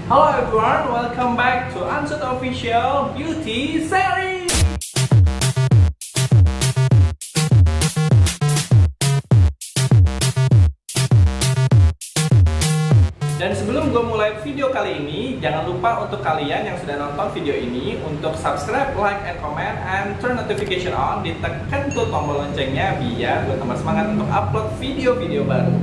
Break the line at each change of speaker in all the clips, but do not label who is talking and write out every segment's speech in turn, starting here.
Hello everyone, welcome back to Unsut Official Beauty Series. Dan sebelum gue mulai video kali ini, jangan lupa untuk kalian yang sudah nonton video ini untuk subscribe, like, and comment, and turn notification on. Ditekan tuh tombol loncengnya biar gue tambah semangat untuk upload video-video baru.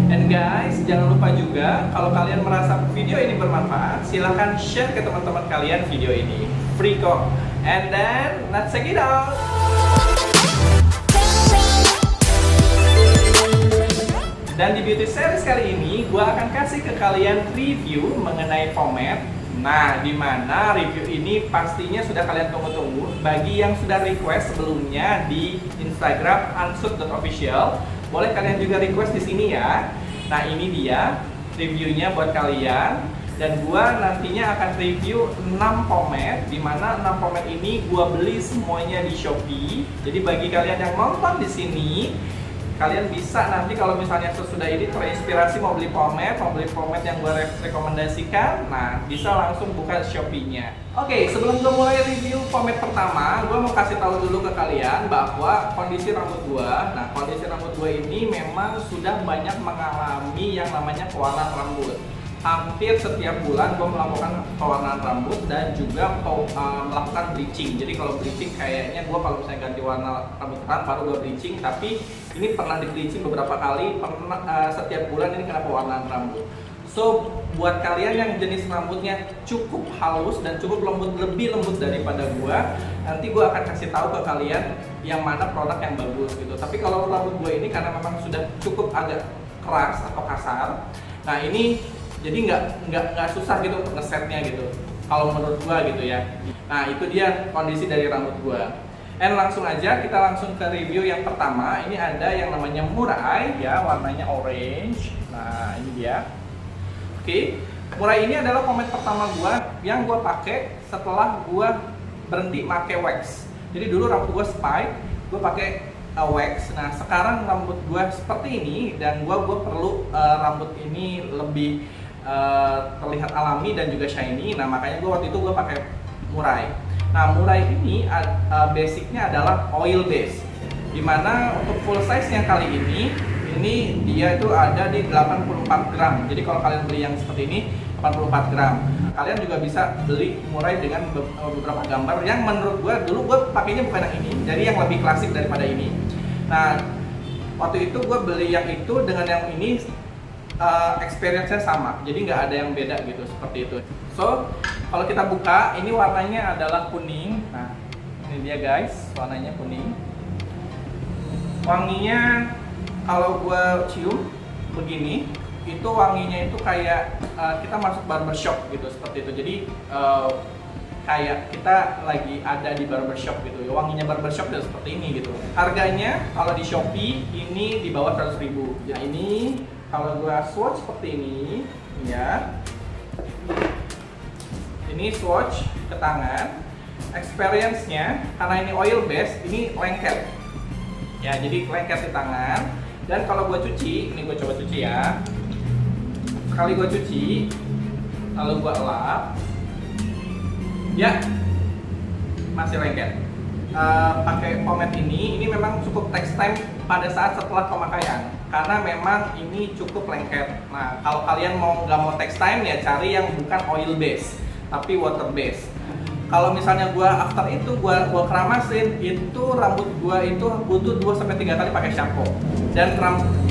And guys, jangan lupa juga kalau kalian merasa video ini bermanfaat, silahkan share ke teman-teman kalian video ini. Free kok. And then, let's check it out. Dan di beauty series kali ini, gue akan kasih ke kalian review mengenai pomade. Nah, di mana review ini pastinya sudah kalian tunggu-tunggu. Bagi yang sudah request sebelumnya di Instagram unsut.official, boleh kalian juga request di sini ya. Nah, ini dia reviewnya buat kalian. Dan gue nantinya akan review 6 pomade, di mana 6 pomade ini gue beli semuanya di Shopee. Jadi bagi kalian yang nonton di sini, kalian bisa nanti kalau misalnya sesudah ini terinspirasi mau beli pomade yang gue rekomendasikan, nah bisa langsung buka Shopee-nya. Oke, sebelum gue mulai review pomade pertama, gue mau kasih tahu dulu ke kalian bahwa kondisi rambut gue, nah kondisi rambut gue ini memang sudah banyak mengalami yang namanya pewarnaan rambut. Hampir setiap bulan gue melakukan pewarnaan rambut dan juga melakukan bleaching. Jadi kalau bleaching kayaknya gue kalau misalnya ganti warna rambut terang baru gue bleaching, tapi ini pernah di bleaching beberapa kali, setiap bulan ini kena pewarnaan rambut. So buat kalian yang jenis rambutnya cukup halus dan cukup lembut, lebih lembut daripada gue, nanti gue akan kasih tahu ke kalian yang mana produk yang bagus gitu. Tapi kalau rambut gue ini karena memang sudah cukup agak keras atau kasar, nah ini jadi nggak susah gitu untuk ngesetnya gitu, kalau menurut gua gitu ya. Nah itu dia kondisi dari rambut gua. And langsung aja kita langsung ke review yang pertama. Ini ada yang namanya Murai ya, warnanya orange. Nah ini dia. Oke, Murai ini adalah pomade pertama gua yang gua pakai setelah gua berhenti pakai wax. Jadi dulu rambut gua spike, gua pakai wax. Nah sekarang rambut gua seperti ini dan gua perlu rambut ini lebih terlihat alami dan juga shiny. Nah makanya gue waktu itu gue pakai Murai. Nah Murai ini basicnya adalah oil base, dimana untuk full size yang kali ini dia itu ada di 84 gram. Jadi kalau kalian beli yang seperti ini 84 gram. Kalian juga bisa beli Murai dengan beberapa gambar yang menurut gue dulu gue pakainya bukan yang ini, jadi yang lebih klasik daripada ini. Nah waktu itu gue beli yang itu dengan yang ini, experience-nya sama, jadi nggak ada yang beda gitu, seperti itu. So, kalau kita buka, ini warnanya adalah kuning. Nah, ini dia guys, warnanya kuning. Wanginya, kalau gue cium begini, itu wanginya itu kayak kita masuk barbershop gitu, seperti itu. Jadi, kayak kita lagi ada di barbershop gitu, wanginya barbershop dan seperti ini gitu. Harganya, kalau di Shopee, ini di bawah 100.000. Nah, ini kalau gua swatch seperti ini ya, ini swatch ke tangan, experience-nya karena ini oil base, ini lengket ya, jadi lengket di tangan. Dan kalau gua cuci, ini gua coba cuci ya, sekali gua cuci lalu gua elap ya, masih lengket. Pakai pomade ini memang cukup takes time pada saat setelah pemakaian, karena memang ini cukup lengket. Nah kalau kalian nggak mau takes time ya, cari yang bukan oil base tapi water base. Kalau misalnya gua after itu gua keramasin, itu rambut gua itu butuh 2-3 kali pakai shampoo, dan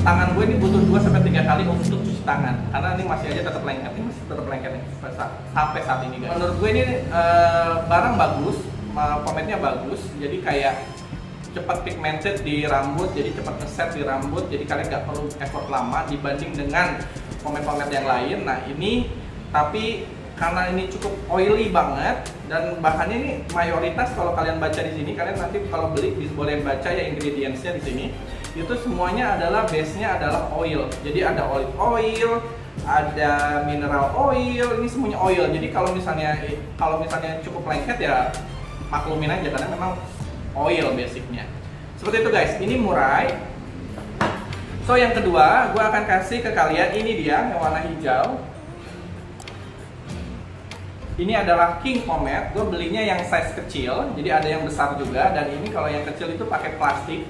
tangan gue ini butuh 2-3 kali untuk cuci tangan, karena ini masih aja tetap lengket, ini masih tetap lengket nih sampai saat ini guys. Menurut gue ini barang bagus, pomade-nya bagus, jadi kayak cepat pigmented di rambut, jadi cepat ngeset di rambut, jadi kalian nggak perlu effort lama dibanding dengan pomade-pomade yang lain. Nah ini tapi karena ini cukup oily banget, dan bahannya ini mayoritas kalau kalian baca di sini, kalian nanti kalau beli boleh baca ya ingredients-nya di sini. Itu semuanya adalah base-nya adalah oil. Jadi ada olive oil, ada mineral oil, ini semuanya oil. Jadi kalau misalnya cukup lengket ya maklumin aja, karena memang oil basicnya. Seperti itu guys, ini Murai. So yang kedua, gue akan kasih ke kalian, ini dia yang warna hijau. Ini adalah King Pomade. Gue belinya yang size kecil, jadi ada yang besar juga. Dan ini kalau yang kecil itu pakai plastik.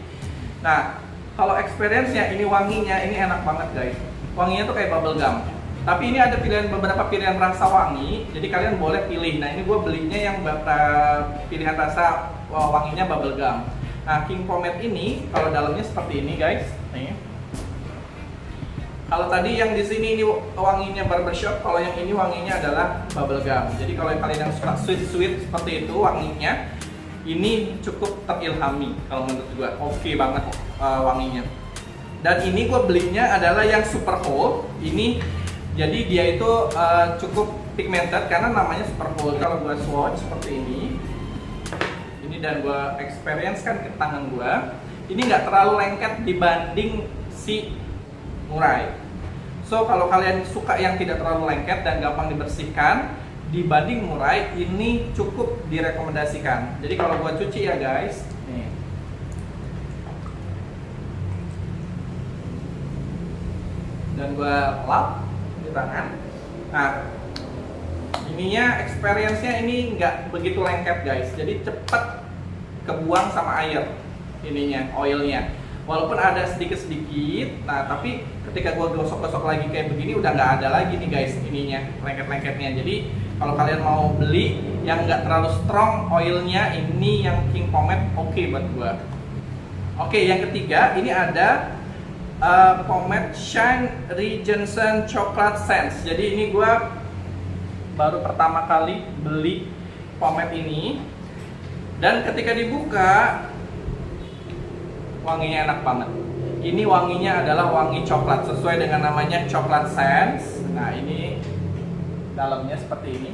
Nah, kalau experience-nya ini wanginya ini enak banget guys. Wanginya tuh kayak bubble gum. Tapi ini ada beberapa pilihan rasa wangi, jadi kalian boleh pilih. Nah, ini gue belinya yang pilihan rasa wanginya bubble gum. Nah, King Pomade ini kalau dalamnya seperti ini guys. Nih. Kalau tadi yang di sini ini wanginya barbershop, kalau yang ini wanginya adalah bubble gum. Jadi kalau kalian yang suka sweet seperti itu wanginya, ini cukup terilhami kalau menurut gue. Oke banget wanginya. Dan ini gue belinya adalah yang super hold. Ini jadi dia itu cukup pigmented karena namanya super hold. Kalau gue swatch seperti ini dan gue experience kan ke tangan gue, ini nggak terlalu lengket dibanding si Murai. So kalau kalian suka yang tidak terlalu lengket dan gampang dibersihkan dibanding Murai, ini cukup direkomendasikan. Jadi kalau gue cuci ya guys, nih. Dan gue lap di tangan. Nah, ininya experience-nya ini nggak begitu lengket guys. Jadi cepet kebuang sama air ininya, oilnya. Walaupun ada sedikit-sedikit, nah tapi ketika gue gosok-gosok lagi kayak begini udah nggak ada lagi nih guys ininya, lengket-lengketnya. Jadi kalau kalian mau beli yang nggak terlalu strong oilnya, ini yang King Pomade oke buat gue. Oke, yang ketiga ini ada Pomade Shine Regency Chocolate Scents. Jadi ini gue baru pertama kali beli pomade ini, dan ketika dibuka wanginya enak banget. Ini wanginya adalah wangi coklat sesuai dengan namanya Chocolate Scents. Nah, ini dalamnya seperti ini.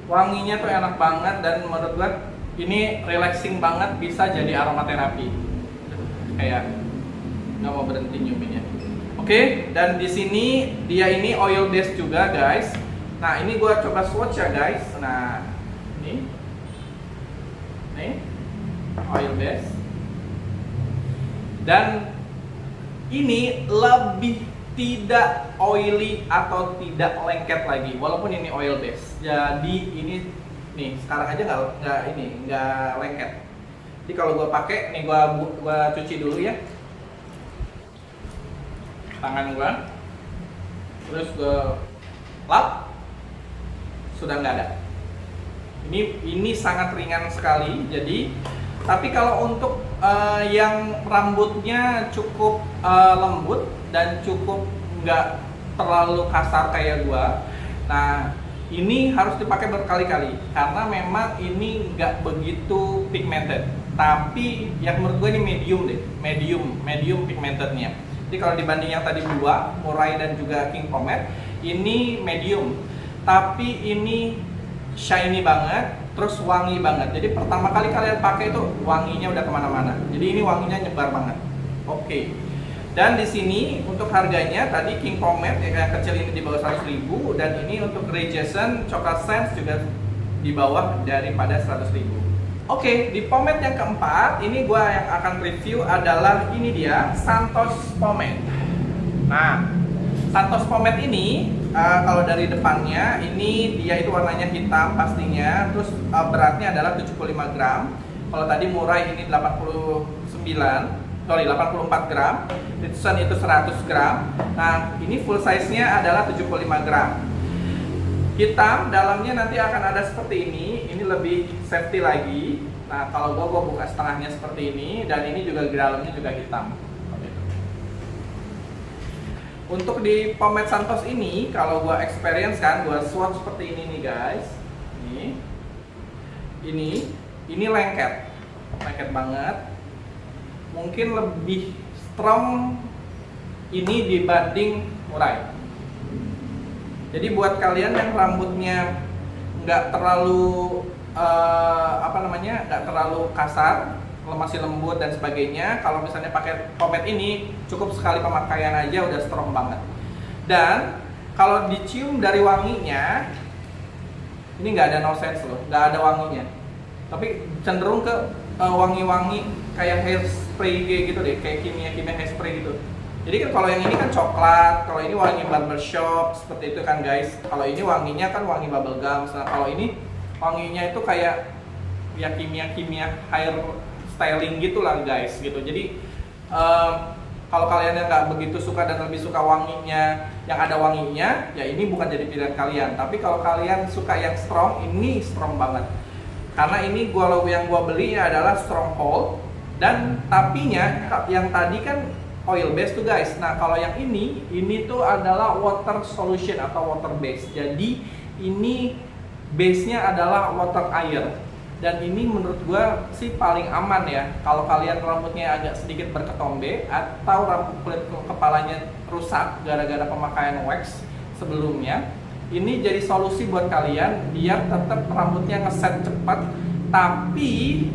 Wanginya tuh enak banget dan menurut gue ini relaxing banget, bisa jadi aromaterapi. Kayak nggak mau berhenti nyuminnya. Oke, dan di sini dia ini oil base juga guys. Nah, ini gue coba swatch ya guys. Nah, ini oil base. Dan ini lebih tidak oily atau tidak lengket lagi, walaupun ini oil base. Jadi ini nih sekarang aja nggak lengket. Jadi kalau gue pakai nih, gue cuci dulu ya tangan gue, terus gue lap, sudah nggak ada. Ini sangat ringan sekali. Jadi tapi kalau untuk yang rambutnya cukup lembut dan cukup nggak terlalu kasar kayak gua, nah ini harus dipakai berkali-kali karena memang ini nggak begitu pigmented. Tapi yang menurut gue ini medium pigmentednya. Jadi kalau dibanding yang tadi dua, Murai dan juga King Pomade, ini medium. Tapi ini shiny banget, terus wangi banget. Jadi pertama kali kalian pakai itu wanginya udah kemana-mana. Jadi ini wanginya nyebar banget. Oke. Dan di sini untuk harganya tadi King Pomade yang kecil ini di bawah 100.000, dan ini untuk Regency Chocolate Scents juga di bawah daripada 100.000. Oke, di pomade yang keempat ini gua yang akan review adalah ini dia, Santos Pomade. Nah, Santos Pomade ini kalau dari depannya ini dia itu warnanya hitam pastinya, terus beratnya adalah 75 gram. Kalau tadi Murai ini 84 gram, Ritson itu 100 gram. Nah, ini full size-nya adalah 75 gram. Hitam, dalamnya nanti akan ada seperti ini lebih safety lagi. Nah, kalau gua buka setengahnya seperti ini, dan ini juga di dalamnya juga hitam. Untuk di pomade Santos ini, kalau gua experience kan, gua swatch seperti ini nih guys. Ini lengket banget. Mungkin lebih strong ini dibanding Murai. Jadi buat kalian yang rambutnya nggak terlalu nggak terlalu kasar, masih lembut dan sebagainya, kalau misalnya pakai pomade ini cukup sekali pemakaian aja udah strong banget. Dan kalau dicium dari wanginya, ini nggak ada no sense loh, nggak ada wanginya, tapi cenderung ke wangi-wangi kayak hairspray kayak gitu deh, kayak kimia hairspray gitu. Jadi kan kalau yang ini kan coklat, kalau ini wangi barbershop seperti itu kan guys. Kalau ini wanginya kan wangi bubblegum. Nah kalau ini wanginya itu kayak ya kimia-kimia hair styling gitulah guys gitu. Jadi kalau kalian yang nggak begitu suka dan lebih suka wanginya yang ada wanginya, ya ini bukan jadi pilihan kalian. Tapi kalau kalian suka yang strong, ini strong banget. Karena ini yang gua beli adalah Stronghold, dan tapinya yang tadi kan oil base tuh guys. Nah kalau yang ini tuh adalah water solution atau water base. Jadi ini base-nya adalah water air. Dan ini menurut gua sih paling aman ya. Kalau kalian rambutnya agak sedikit berketombe atau rambut kulit kepalanya rusak gara-gara pemakaian wax sebelumnya, ini jadi solusi buat kalian biar tetap rambutnya ngeset cepat, tapi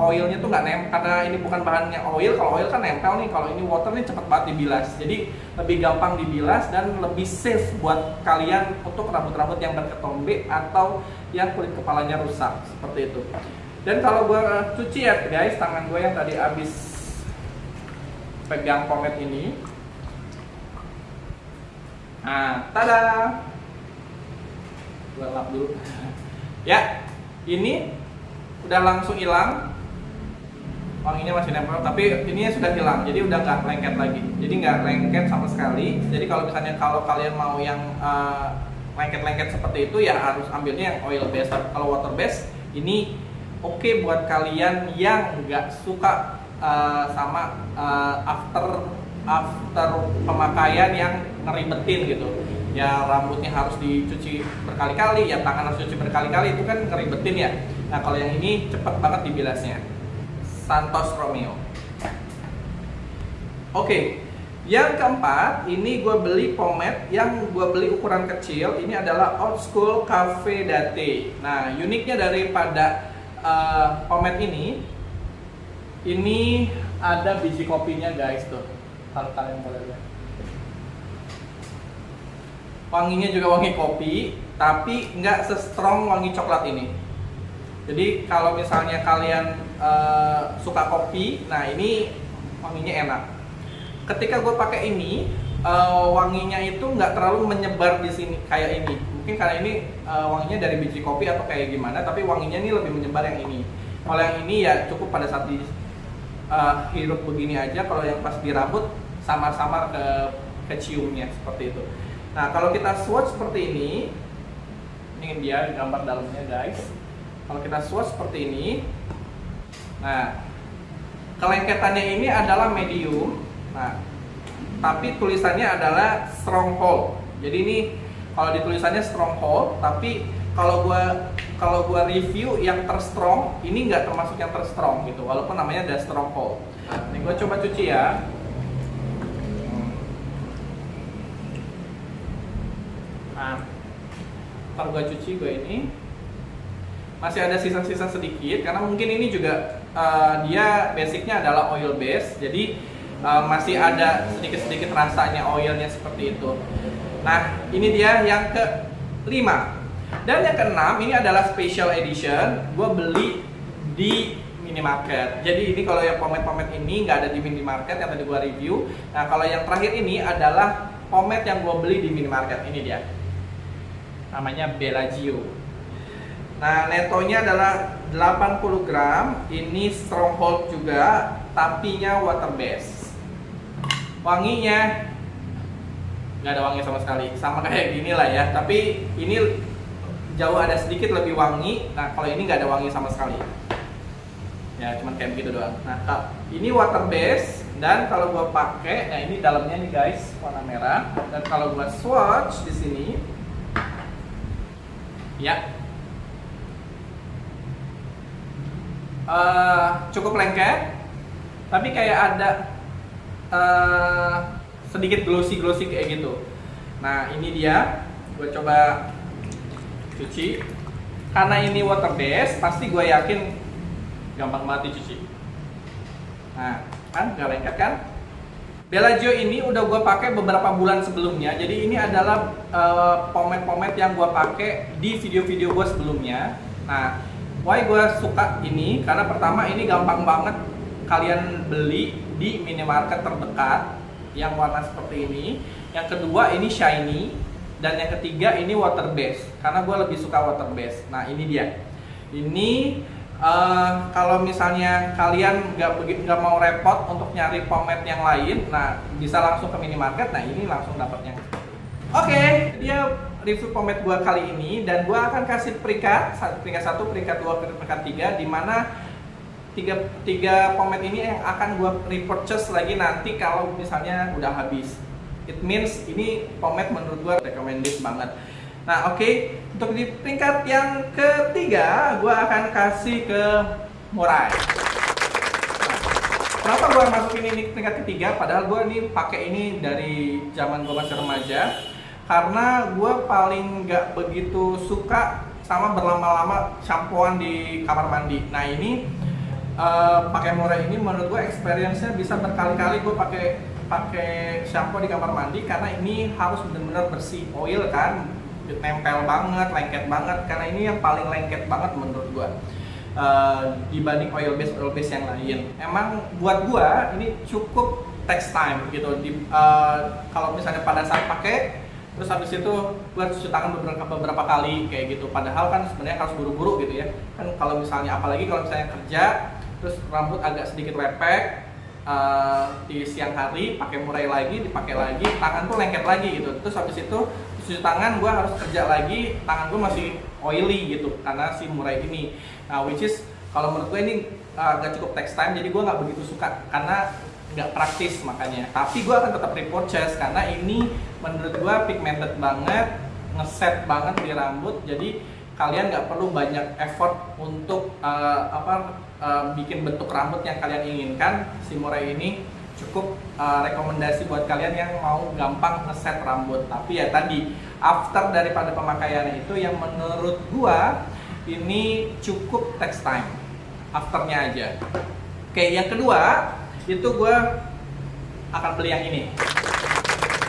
oilnya tuh nggak nempel, karena ini bukan bahannya oil. Kalau oil kan nempel nih, kalau ini water nih cepet banget dibilas, jadi lebih gampang dibilas dan lebih safe buat kalian untuk rambut-rambut yang berketombe atau yang kulit kepalanya rusak seperti itu. Dan kalau gue cuci ya guys, tangan gue yang tadi habis pegang pomade ini, nah tada, gue lap dulu ya, ini udah langsung hilang, wanginya masih nempel, tapi ini sudah hilang, jadi udah nggak lengket lagi, jadi nggak lengket sama sekali. Jadi kalau misalnya kalian mau yang lengket-lengket seperti itu ya harus ambilnya yang oil base. Kalau water base ini oke buat kalian yang nggak suka sama after pemakaian yang ngeribetin gitu. Ya rambutnya harus dicuci berkali-kali, ya tangan harus dicuci berkali-kali, itu kan ngeribetin ya. Nah kalau yang ini cepet banget dibilasnya. Santos Romeo. Oke, yang keempat ini gue beli pomade yang gue beli ukuran kecil. Ini adalah Old School Cafe Latte. Nah uniknya daripada pomade ini ada biji kopinya guys tuh. Kalau kalian boleh lihat. Wanginya juga wangi kopi, tapi nggak se-strong wangi coklat ini. Jadi kalau misalnya kalian suka kopi, nah ini wanginya enak. Ketika gue pakai ini, wanginya itu nggak terlalu menyebar di sini kayak ini. Mungkin karena ini wanginya dari biji kopi atau kayak gimana, tapi wanginya ini lebih menyebar yang ini. Kalau yang ini ya cukup pada saat hirup begini aja. Kalau yang pas di rambut sama-sama keciumnya seperti itu. Nah kalau kita swatch seperti ini dia gambar dalamnya guys. Kalau kita swatch seperti ini, nah kelengketannya ini adalah medium. Nah tapi tulisannya adalah Stronghold. Jadi ini kalau ditulisannya Stronghold, tapi kalau gua review yang terstrong, ini nggak termasuk yang terstrong gitu, walaupun namanya ada Stronghold. Nah, ini gua coba cuci ya. Nah, ntar gue cuci ini masih ada sisa-sisa sedikit karena mungkin ini juga dia basicnya adalah oil base, jadi masih ada sedikit-sedikit rasanya oilnya seperti itu. Nah ini dia yang ke-5. Dan yang ke-6 ini adalah special edition, gue beli di minimarket. Jadi ini kalau yang pomade-pomade ini nggak ada di minimarket yang tadi gue review. Nah kalau yang terakhir ini adalah pomade yang gue beli di minimarket. Ini dia, namanya Bellagio. Nah netonya adalah 80 gram. Ini Stronghold juga, tapinya water base. Wanginya nggak ada wangi sama sekali, sama kayak gini lah ya, tapi ini jauh ada sedikit lebih wangi. Nah kalau ini nggak ada wangi sama sekali ya, cuman kayak begitu doang. Nah ini water base, dan kalau gua pakai, nah ini dalamnya nih guys warna merah, dan kalau gua swatch di sini ya cukup lengket, tapi kayak ada sedikit glossy kayak gitu. Nah ini dia, gue coba cuci. Karena ini water base, pasti gue yakin gampang banget dicuci. Nah kan gak lengket kan. Bellagio ini udah gue pakai beberapa bulan sebelumnya. Jadi ini adalah pomade-pomade yang gue pakai di video-video gue sebelumnya. Nah why gue suka ini, karena pertama ini gampang banget kalian beli di minimarket terdekat yang warna seperti ini. Yang kedua ini shiny, dan yang ketiga ini water base karena gue lebih suka water base. Nah ini dia. Ini kalau misalnya kalian nggak mau repot untuk nyari pomade yang lain, nah bisa langsung ke minimarket. Nah ini langsung dapatnya. Oke, dia review pomade gua kali ini, dan gua akan kasih peringkat 1, peringkat 2, peringkat 3, di mana tiga pomade ini yang akan gua repurchase lagi nanti kalau misalnya udah habis. It means ini pomade menurut gua recommended banget. Nah oke, untuk di peringkat yang ketiga gua akan kasih ke Murai. Kenapa gua masukin ini peringkat ketiga? Padahal gua ini pakai ini dari zaman gua masih remaja. Karena gue paling nggak begitu suka sama berlama-lama shampooan di kamar mandi. Nah ini pakai Murai ini menurut gue experience-nya bisa berkali-kali gue pakai shampoo di kamar mandi, karena ini harus benar-benar bersih, oil kan, nempel banget, lengket banget. Karena ini yang paling lengket banget menurut gue dibanding oil base yang lain. Emang buat gue ini cukup takes time gitu. Kalau misalnya pada saat pakai, terus habis itu gue cuci tangan beberapa kali kayak gitu. Padahal kan sebenarnya harus buru-buru gitu ya. Kan kalau misalnya, apalagi kalau misalnya kerja, terus rambut agak sedikit lepek, di siang hari pakai Murai lagi, dipakai lagi, tangan tuh lengket lagi gitu. Terus habis itu cuci tangan, gue harus kerja lagi, tangan gue masih oily gitu karena si Murai ini. Nah which is kalau menurut gue ini agak cukup takes time, jadi gue nggak begitu suka karena nggak praktis makanya. Tapi gue akan tetap repurchase karena ini menurut gue pigmented banget, ngeset banget di rambut. Jadi kalian nggak perlu banyak effort untuk bikin bentuk rambut yang kalian inginkan. Si Murai ini cukup rekomendasi buat kalian yang mau gampang ngeset rambut. Tapi ya tadi, after daripada pemakaiannya itu yang menurut gue ini cukup takes time afternya aja. Oke, yang kedua itu gue akan beli yang ini.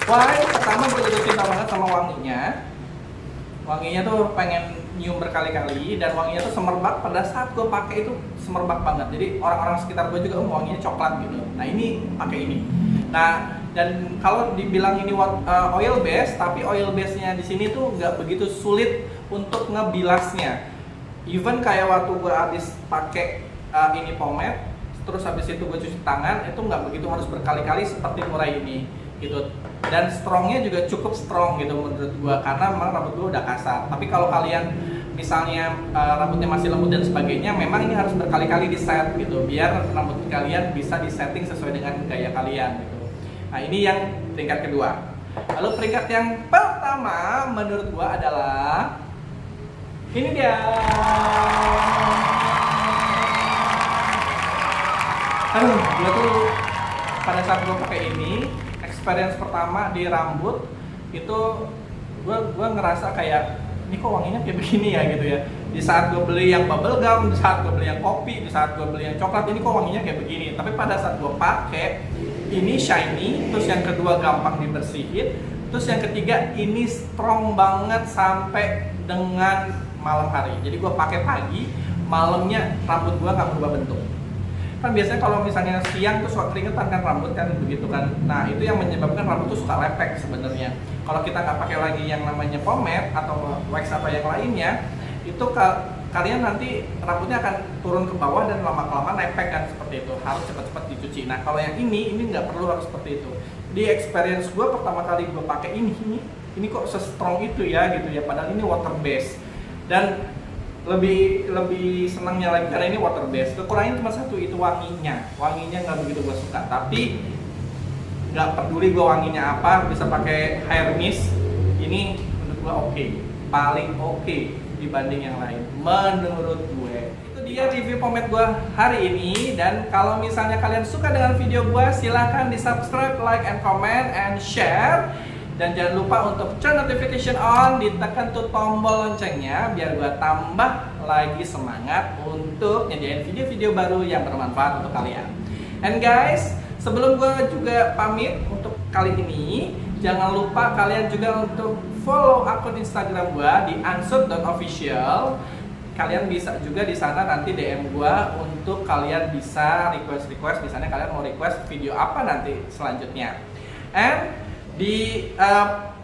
Why? Pertama gue jatuh cinta banget sama wanginya. Wanginya tuh pengen nyium berkali-kali, dan wanginya tuh semerbak. Pada saat gue pakai itu semerbak banget. Jadi orang-orang sekitar gue juga wanginya coklat gitu. Nah ini pakai ini. Nah dan kalau dibilang ini oil base, tapi oil base-nya di sini tuh nggak begitu sulit untuk ngebilasnya. Even kayak waktu gue habis pakai ini pomade, terus habis itu gue cuci tangan, itu nggak begitu harus berkali-kali seperti Murai ini gitu. Dan strongnya juga cukup strong gitu menurut gue, karena memang rambut gue udah kasar. Tapi kalau kalian misalnya rambutnya masih lembut dan sebagainya, memang ini harus berkali-kali di set gitu, biar rambut kalian bisa disetting sesuai dengan gaya kalian gitu. Nah ini yang peringkat kedua. Lalu peringkat yang pertama menurut gue adalah ini dia. Aduh, gue tuh pada saat gue pakai ini, experience pertama di rambut itu gue ngerasa kayak ini kok wanginya kayak begini ya gitu ya. Di saat gue beli yang bubble gum, di saat gue beli yang kopi, di saat gue beli yang coklat, ini kok wanginya kayak begini. Tapi pada saat gue pakai ini shiny, terus yang kedua gampang dibersihin, terus yang ketiga ini strong banget sampai dengan malam hari. Jadi gue pakai pagi, malamnya rambut gue nggak berubah bentuk. Kan biasanya kalau misalnya siang tuh suka keringetan kan rambut kan begitu kan. Nah itu yang menyebabkan rambut tuh suka lepek sebenarnya. Kalau kita nggak pakai lagi yang namanya pomade atau wax apa yang lainnya, itu kalian nanti rambutnya akan turun ke bawah dan lama-kelamaan lepek kan seperti itu. Harus cepat-cepat dicuci. Nah kalau yang ini nggak perlu harus seperti itu. Di experience gue pertama kali gue pakai ini kok se-strong itu ya gitu ya. Padahal ini water base, dan lebih senangnya lagi karena ini water base. Kekurangannya cuma satu, itu wanginya nggak begitu gue suka. Tapi nggak peduli gue wanginya apa, bisa pakai hair mist, ini menurut gue oke, paling oke dibanding yang lain menurut gue. Itu dia review pomade gue hari ini. Dan kalau misalnya kalian suka dengan video gue, silahkan di subscribe, like, and comment, and share. Dan jangan lupa untuk turn notification on, ditekan tuh tombol loncengnya biar gue tambah lagi semangat untuk nyediain video-video baru yang bermanfaat untuk kalian. And guys, sebelum gue juga pamit untuk kali ini, jangan lupa kalian juga untuk follow akun Instagram gue di ansut.official. kalian bisa juga di sana nanti DM gua untuk kalian bisa request misalnya kalian mau request video apa nanti selanjutnya. And di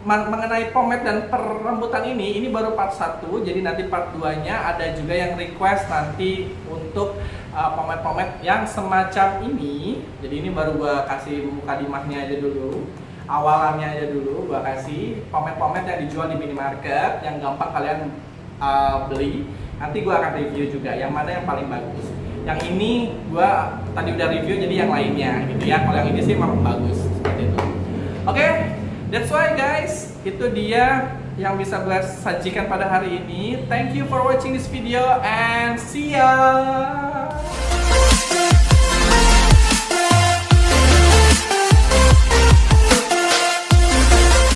mengenai pomade dan perembutan ini baru part 1, jadi nanti part 2 nya ada juga yang request nanti untuk pomade-pomade yang semacam ini. Jadi ini baru gua kasih mukadimahnya aja dulu, awalannya aja dulu. Gua kasih pomade-pomade yang dijual di minimarket yang gampang kalian beli. Nanti gua akan review juga yang mana yang paling bagus. Yang ini gua tadi udah review, jadi yang lainnya gitu ya. Kalau yang ini sih memang bagus seperti itu. Oke, that's why guys, itu dia yang bisa gue sajikan pada hari ini. Thank you for watching this video and see ya.